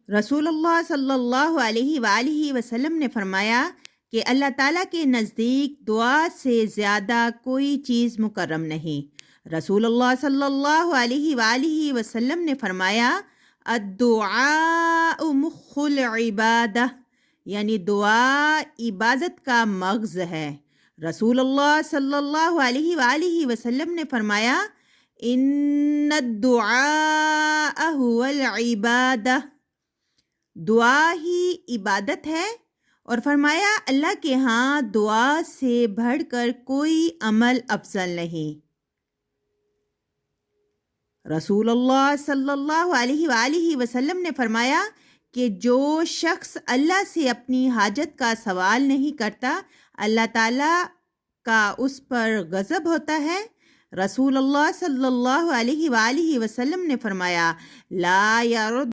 رسول اللہ صلی اللہ علیہ وآلہ وسلم نے فرمایا کہ اللہ تعالیٰ کے نزدیک دعا سے زیادہ کوئی چیز مکرم نہیں۔ رسول اللہ صلی اللہ علیہ وآلہ وسلم نے فرمایا الدعاء مخ العبادہ، یعنی دعا عبادت کا مغز ہے۔ رسول اللہ صلی اللہ علیہ وآلہ وسلم نے فرمایا ان الدعاء هو العبادہ، دعا ہی عبادت ہے، اور فرمایا اللہ کے ہاں دعا سے بڑھ کر کوئی عمل افضل نہیں۔ رسول اللہ صلی اللہ علیہ وآلہ وسلم نے فرمایا کہ جو شخص اللہ سے اپنی حاجت کا سوال نہیں کرتا اللہ تعالیٰ کا اس پر غضب ہوتا ہے۔ رسول اللہ صلی اللہ علیہ وآلہ وسلم نے فرمایا لا یرد